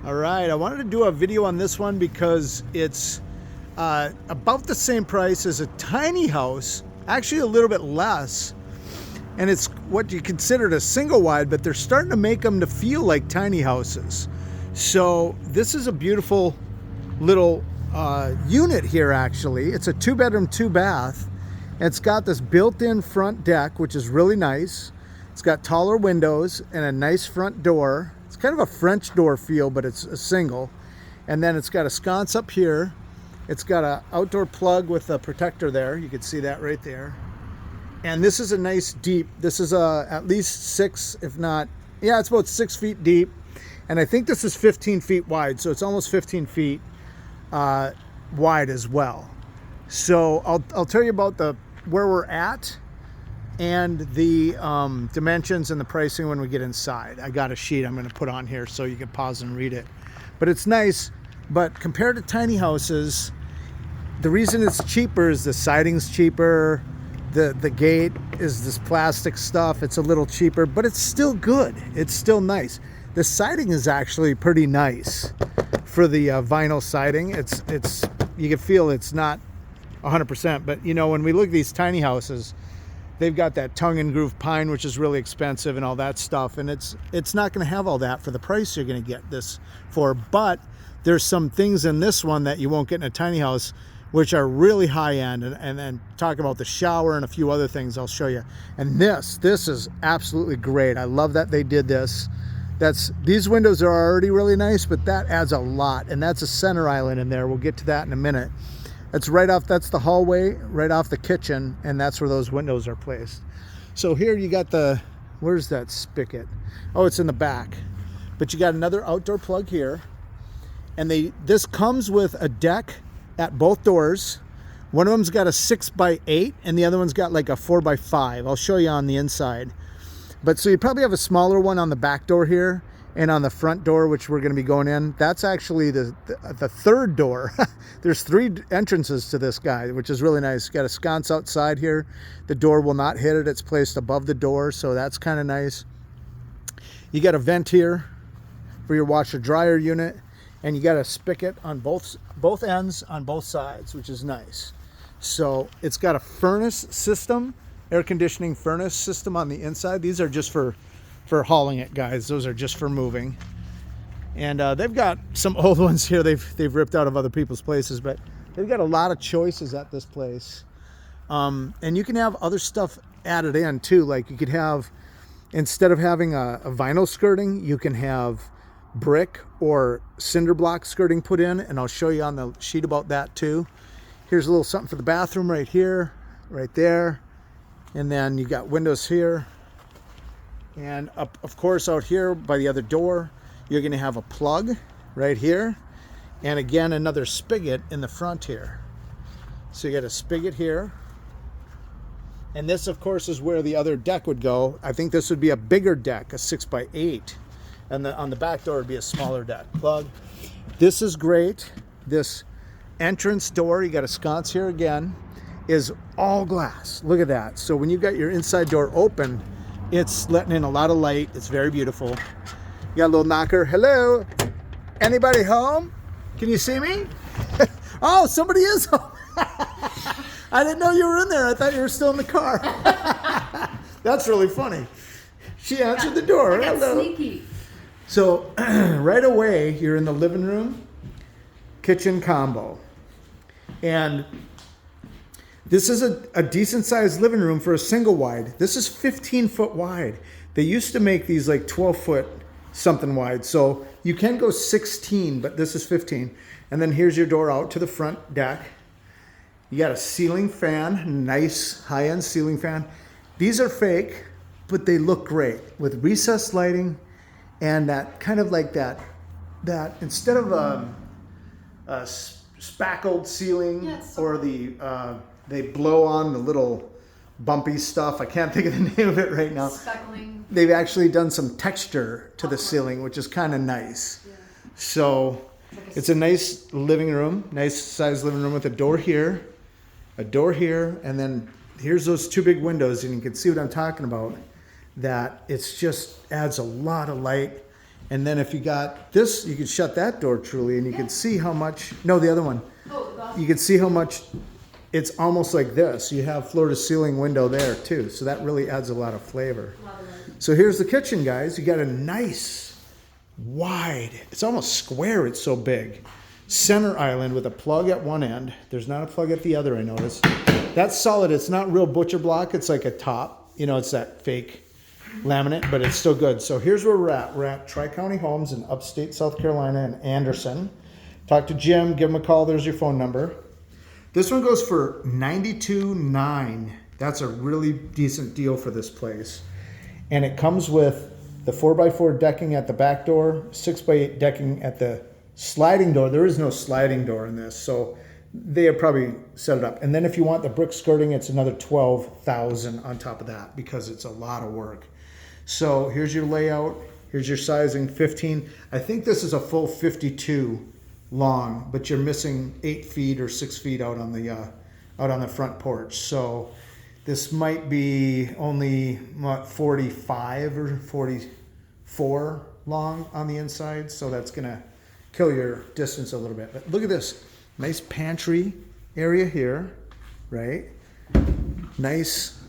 All right, I wanted to do a video on this one because it's about the same price as a tiny house, actually a little bit less, and it's what you considered a single wide, but they're starting to make them to feel like tiny houses. So this is a beautiful little unit here. Actually, it's a 2-bedroom 2-bath. It's got this built-in front deck, which is really nice. It's got taller windows and a nice front door. It's kind of a French door feel, but it's a single. And then it's got a sconce up here. It's got an outdoor plug with a protector there. You can see that right there. And this is a nice deep, this is at least 6, if not, yeah, it's about 6 feet deep. And I think this is 15 feet wide, so it's almost 15 feet wide as well. So I'll tell you about where we're at and the dimensions and the pricing when we get inside. I got a sheet I'm going to put on here so you can pause and read it. But it's nice, but compared to tiny houses, the reason it's cheaper is the siding's cheaper, the gate is this plastic stuff, it's a little cheaper, but it's still good, it's still nice. The siding is actually pretty nice for the vinyl siding. It's you can feel it's not 100%, but you know, when we look at these tiny houses, they've got that tongue and groove pine, which is really expensive and all that stuff, and it's not going to have all that for the price you're going to get this for. But there's some things in this one that you won't get in a tiny house, which are really high end, and then talk about the shower and a few other things I'll show you. And this is absolutely great. I love that they did this. These windows are already really nice, but that adds a lot, and that's a center island in there. We'll get to that in a minute. That's right off, that's the hallway, right off the kitchen, and that's where those windows are placed. So here you got where's that spigot? Oh, it's in the back. But you got another outdoor plug here, and this comes with a deck at both doors. One of them's got a 6x8, and the other one's got like a 4x5. I'll show you on the inside. But so you probably have a smaller one on the back door here, and on the front door, which we're going to be going in, that's actually the third door. There's 3 entrances to this guy, which is really nice. Got a sconce outside here. The door will not hit it. It's placed above the door, so that's kind of nice. You got a vent here for your washer dryer unit, and you got a spigot on both ends on both sides, which is nice. So it's got a furnace system, air conditioning furnace system on the inside. These are just for hauling it, guys. Those are just for moving. And they've got some old ones here they've ripped out of other people's places, but they've got a lot of choices at this place. And you can have other stuff added in too. Like you could have, instead of having a vinyl skirting, you can have brick or cinder block skirting put in, and I'll show you on the sheet about that too. Here's a little something for the bathroom right here, right there. And then you got windows here. And up, of course, out here by the other door, you're going to have a plug right here. And again, another spigot in the front here. So you got a spigot here. And this, of course, is where the other deck would go. I think this would be a bigger deck, a 6x8. And on the back door would be a smaller deck. Plug. This is great. This entrance door, you got a sconce here again, is all glass. Look at that. So when you got your inside door open, it's letting in a lot of light. It's very beautiful. You got a little knocker. Hello? Anybody home? Can you see me? Oh, somebody is home. I didn't know you were in there. I thought you were still in the car. That's really funny. She answered the door. I got Hello. sneaky. So right away, you're in the living room, kitchen combo. And this is a decent sized living room for a single wide. This is 15 foot wide. They used to make these like 12 foot something wide. So you can go 16, but this is 15. And then here's your door out to the front deck. You got a ceiling fan, nice high-end ceiling fan. These are fake, but they look great with recessed lighting and that kind of like that instead of a spackled ceiling, Yeah, or they blow on the little bumpy stuff. I can't think of the name of it right now. Speckling. They've actually done some texture to the ceiling, which is kind of nice. Yeah. So it's a nice living room, nice sized living room with a door here, and then here's those 2 big windows, and you can see what I'm talking about. That it's just adds a lot of light, And then if you got this, you can shut that door truly, and you can see how much, no, the other one. You can see how much it's almost like this. You have floor to ceiling window there too. So that really adds a lot of flavor. So here's the kitchen, guys. You got a nice, wide, it's almost square, it's so big. Center island with a plug at one end. There's not a plug at the other, I noticed. That's solid. It's not real butcher block. It's like a top. You know, it's that fake laminate, but it's still good. So here's where we're at. We're at Tri-County Homes in upstate South Carolina in Anderson. Talk to Jim, give him a call. There's your phone number. This one goes for $92,900. That's a really decent deal for this place. And it comes with the 4x4 decking at the back door, 6x8 decking at the sliding door. There is no sliding door in this, so they have probably set it up. And then if you want the brick skirting, it's another $12,000 on top of that because it's a lot of work. So here's your layout. Here's your sizing, 15. I think this is a full 52 long, but you're missing 8 feet or 6 feet out on the front porch. So this might be only what, 45 or 44 long on the inside. So that's gonna kill your distance a little bit. But look at this, nice pantry area here, right? Nice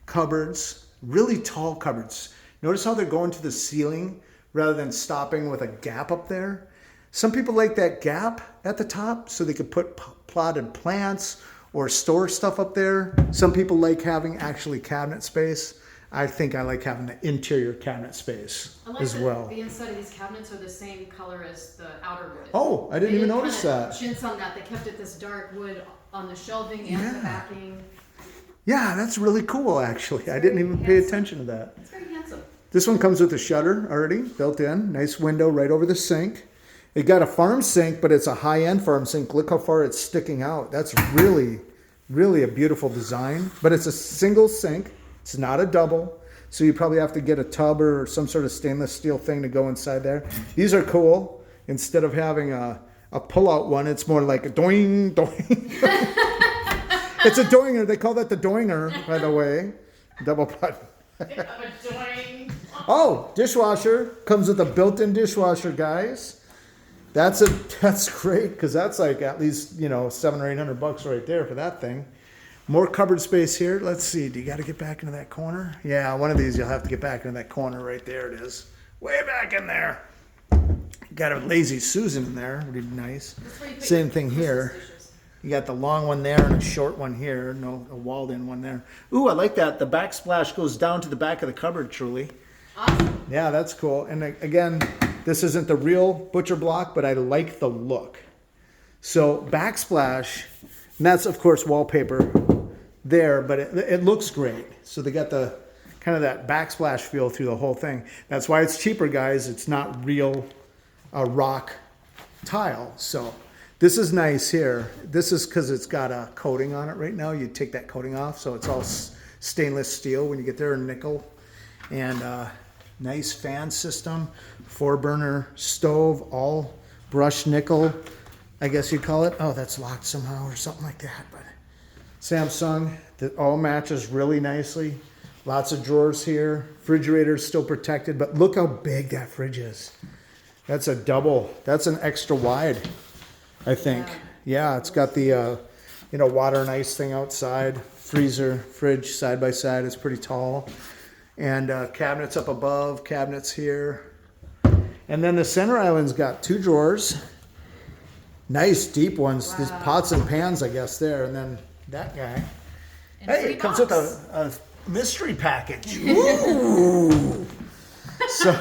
cupboards. Really tall cupboards. Notice how they're going to the ceiling rather than stopping with a gap up there. Some people like that gap at the top so they could put potted plants or store stuff up there. Some people like having actually cabinet space. I think I like having the interior cabinet space as well. The inside of these cabinets are the same color as the outer wood. Oh, I didn't even notice that. Chintz on that. They kept it this dark wood on the shelving and the backing. Yeah, that's really cool, actually. I didn't even pay attention to that. It's very handsome. This one comes with a shutter already built in. Nice window right over the sink. It got a farm sink, but it's a high-end farm sink. Look how far it's sticking out. That's really, really a beautiful design. But it's a single sink. It's not a double. So you probably have to get a tub or some sort of stainless steel thing to go inside there. These are cool. Instead of having a pull-out one, it's more like a doing, doing. It's a doinger. They call that the doinger, by the way. Double button. Oh, dishwasher. Comes with a built-in dishwasher, guys. That's great because that's like at least, you know, $700 or $800 right there for that thing. More cupboard space here. Let's see. Do you got to get back into that corner? Yeah, one of these you'll have to get back into that corner right there. It is. Way back in there. Got a lazy Susan in there. Would be nice. Same thing here. You got the long one there and a short one here. No, a walled-in one there. Ooh, I like that. The backsplash goes down to the back of the cupboard, truly. Awesome. Yeah, that's cool. And again, this isn't the real butcher block, but I like the look. So backsplash, and that's of course wallpaper there, but it looks great. So they got the kind of that backsplash feel through the whole thing. That's why it's cheaper, guys. It's not real rock tile. So this is nice here. This is because it's got a coating on it right now. You take that coating off, so it's all stainless steel when you get there, and nickel. And nice fan system, 4-burner stove, all brushed nickel, I guess you'd call it. Oh, that's locked somehow or something like that. But Samsung, that all matches really nicely. Lots of drawers here. Refrigerator's still protected, but look how big that fridge is. That's a double. That's an extra wide, I think. Yeah, it's got the water and ice thing outside. Freezer, fridge side by side. It's pretty tall. And cabinets up above, cabinets here. And then the center island's got 2 drawers. Nice deep ones. Wow. These pots and pans, I guess, there. And then that guy. And hey, it comes with a mystery package. Ooh! So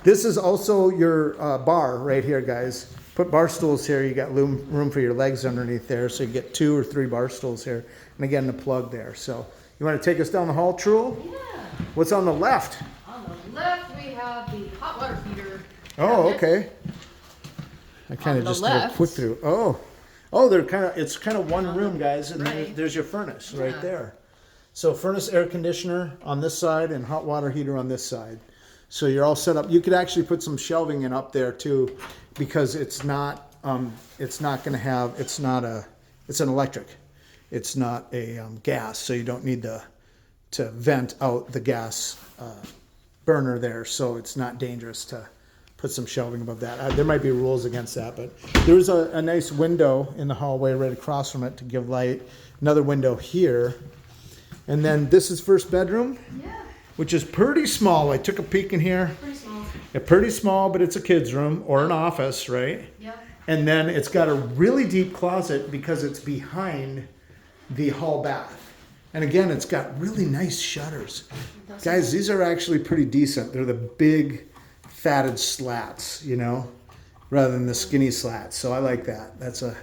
this is also your bar right here, guys. Put bar stools here. You got room for your legs underneath there. So you get 2 or 3 bar stools here. And again, the plug there. So you want to take us down the hall, Trul? Yeah. What's on the left? On the left, we have the hot water heater. Oh, okay. I kind of just did a quick through. Oh, it's kind of one room, guys, and right. There's your furnace right there. So furnace, air conditioner on this side, and hot water heater on this side. So you're all set up. You could actually put some shelving in up there too, because it's not an electric. It's not a gas, so you don't need to vent out the gas burner there, so it's not dangerous to put some shelving above that. There might be rules against that, but there's a nice window in the hallway right across from it to give light. Another window here. And then this is first bedroom, Yeah, which is pretty small. I took a peek in here. pretty small. Yeah, pretty small, but it's a kid's room or an office, right? Yep. And then it's got a really deep closet because it's behind the hall bath. And again, it's got really nice shutters. Guys, these are actually pretty decent. They're the big, fatted slats, you know, rather than the skinny slats. So I like that. That's a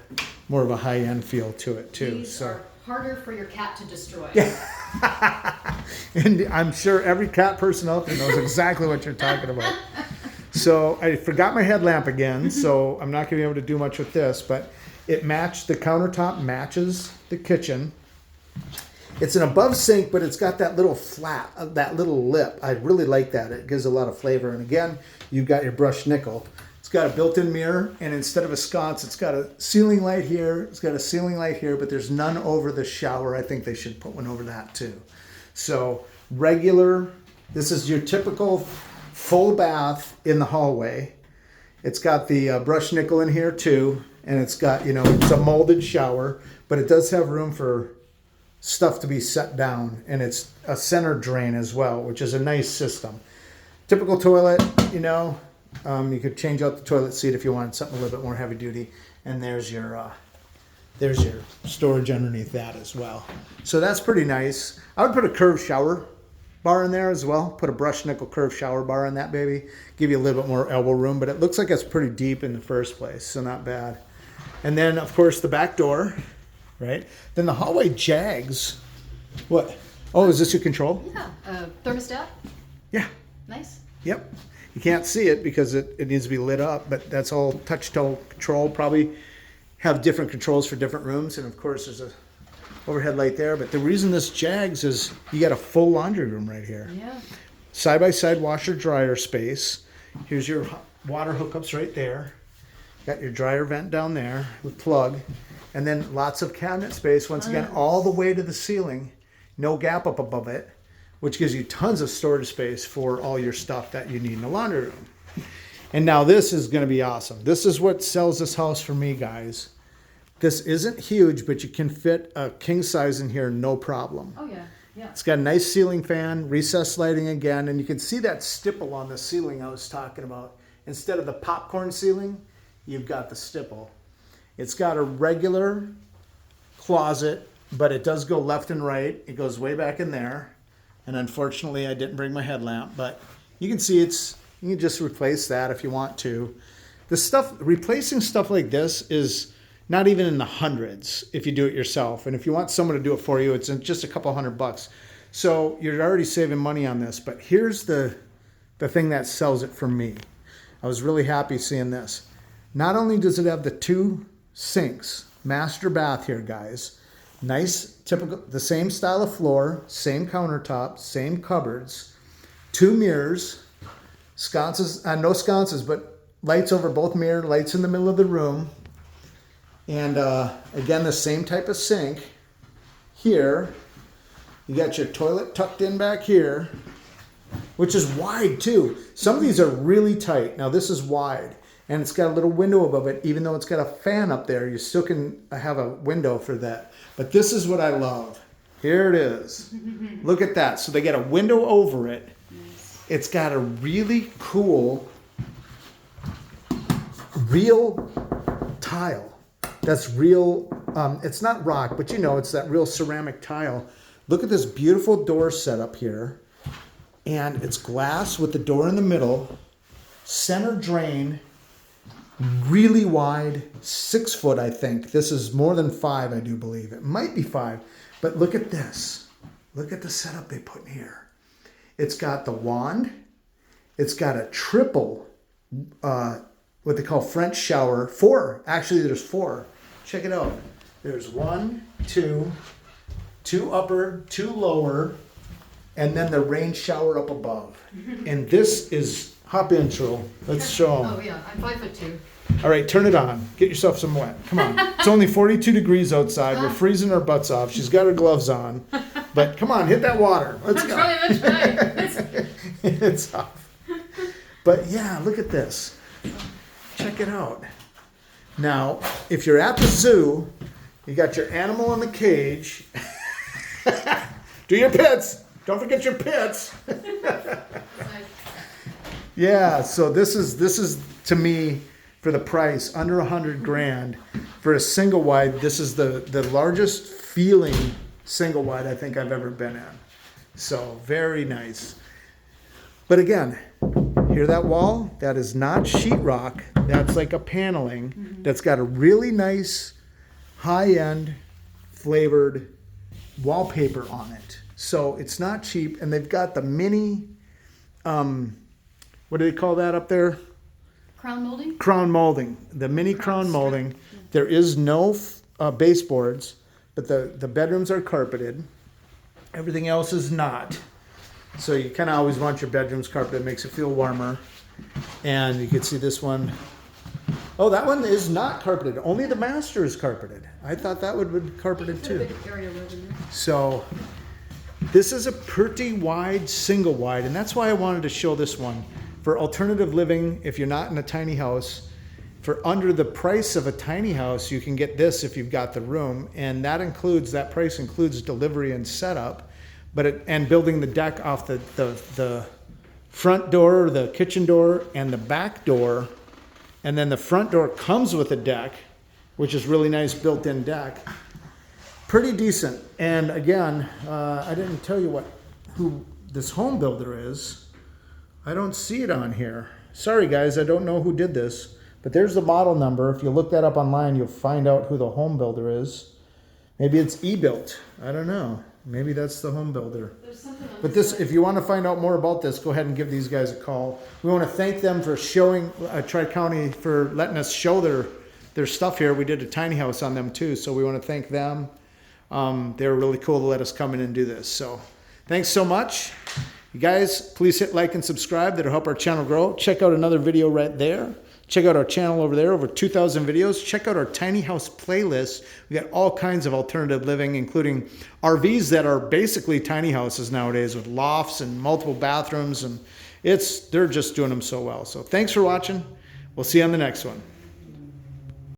more of a high-end feel to it too. These So. are harder for your cat to destroy. And I'm sure every cat person out there knows exactly what you're talking about. So I forgot my headlamp again, so I'm not gonna be able to do much with this, but it matched, the countertop matches the kitchen. It's an above sink, but it's got that little flat, that little lip. I really like that. It gives a lot of flavor. And again, you've got your brushed nickel. It's got a built-in mirror, and instead of a sconce, it's got a ceiling light here. It's got a ceiling light here, but there's none over the shower. I think they should put one over that too. So regular, this is your typical full bath in the hallway. It's got the brushed nickel in here too, and it's got, you know, it's a molded shower, but it does have room for stuff to be set down, and it's a center drain as well, which is a nice system. Typical toilet, you know, you could change out the toilet seat if you wanted something a little bit more heavy duty, and there's your storage underneath that as well. So that's pretty nice. I would put a curved shower bar in there as well. Put a brushed nickel curved shower bar in that baby. Give you a little bit more elbow room, but it looks like it's pretty deep in the first place, so not bad. And then, of course, the back door, right? Then the hallway jags. What? Oh, is this your control? Yeah. Thermostat. Yeah. Nice. Yep. You can't see it because it needs to be lit up, but that's all touch tone control. Probably have different controls for different rooms, and of course there's a overhead light there. But the reason this jags is you got a full laundry room right here. Yeah. Side-by-side washer dryer space. Here's your water hookups right there. Got your dryer vent down there with plug. And then lots of cabinet space, once again, all the way to the ceiling. No gap up above it, which gives you tons of storage space for all your stuff that you need in the laundry room. And now this is going to be awesome. This is what sells this house for me, guys. This isn't huge, but you can fit a king size in here, no problem. Oh yeah. Yeah. It's got a nice ceiling fan, recessed lighting again, and you can see that stipple on the ceiling I was talking about. Instead of the popcorn ceiling, you've got the stipple. It's got a regular closet, but it does go left and right. It goes way back in there. And unfortunately, I didn't bring my headlamp, but you can see you can just replace that if you want to. Replacing stuff like this is not even in the hundreds if you do it yourself. And if you want someone to do it for you, it's just a couple $100. So you're already saving money on this. But here's the thing that sells it for me. I was really happy seeing this. Not only does it have the 2 sinks, master bath here, guys. Nice, typical, the same style of floor, same countertop, same cupboards, 2 mirrors, sconces, no sconces, but lights over both mirrors, lights in the middle of the room. And again, the same type of sink here. You got your toilet tucked in back here, which is wide too. Some of these are really tight. Now this is wide. And it's got a little window above it. Even though it's got a fan up there, you still can have a window for that. But this is what I love. Here it is. Look at that. So they got a window over it. Nice. It's got a really cool, real tile. That's real, it's not rock, but you know, it's that real ceramic tile. Look at this beautiful door setup here. And it's glass with the door in the middle, center drain, really wide, 6 foot, I think. This is more than 5, I do believe. It might be 5, but look at this. Look at the setup they put in here. It's got the wand. It's got a triple, what they call French shower. 4, actually there's 4. Check it out. There's 1, 2 upper, 2 lower, and then the rain shower up above. And this is, hop in, Trill. Let's show them. Oh yeah, I'm 5'2". All right, turn it on. Get yourself some wet. Come on. It's only 42 degrees outside. We're freezing our butts off. She's got her gloves on. But come on, hit that water. Let's go. I'm trying. It's off. But yeah, look at this. Check it out. Now, if you're at the zoo, you got your animal in the cage. Do your pits. Don't forget your pits. Yeah, so this is to me, for the price, under $100,000 for a single wide. This is the largest feeling single wide I think I've ever been in. So very nice. But again, hear that wall? That is not sheetrock. That's like a paneling that's got a really nice high-end flavored wallpaper on it. So it's not cheap, and they've got the mini, what do they call that up there? Crown molding? Crown molding. The mini crown molding. There is no baseboards, but the bedrooms are carpeted. Everything else is not. So you kind of always want your bedrooms carpeted. It makes it feel warmer. And you can see this one. Oh, that one is not carpeted. Only the master is carpeted. I thought that would be carpeted too. So this is a pretty wide single wide, and that's why I wanted to show this one. For alternative living, if you're not in a tiny house, for under the price of a tiny house, you can get this if you've got the room, and that price includes delivery and setup, and building the deck off the front door, the kitchen door, and the back door, and then the front door comes with a deck, which is really nice built-in deck. Pretty decent. And again, I didn't tell you who this home builder is. I don't see it on here. Sorry guys, I don't know who did this, but there's the model number. If you look that up online, you'll find out who the home builder is. Maybe it's E-Built. I don't know. Maybe that's the home builder. But this, if you want to find out more about this, go ahead and give these guys a call. We want to thank them for showing, Tri-County for letting us show their stuff here. We did a tiny house on them too, so we want to thank them. They were really cool to let us come in and do this. So thanks so much. You guys, please hit like and subscribe. That'll help our channel grow. Check out another video right there. Check out our channel over there, over 2,000 videos. Check out our tiny house playlist. We got all kinds of alternative living, including RVs that are basically tiny houses nowadays with lofts and multiple bathrooms, and they're just doing them so well. So thanks for watching. We'll see you on the next one.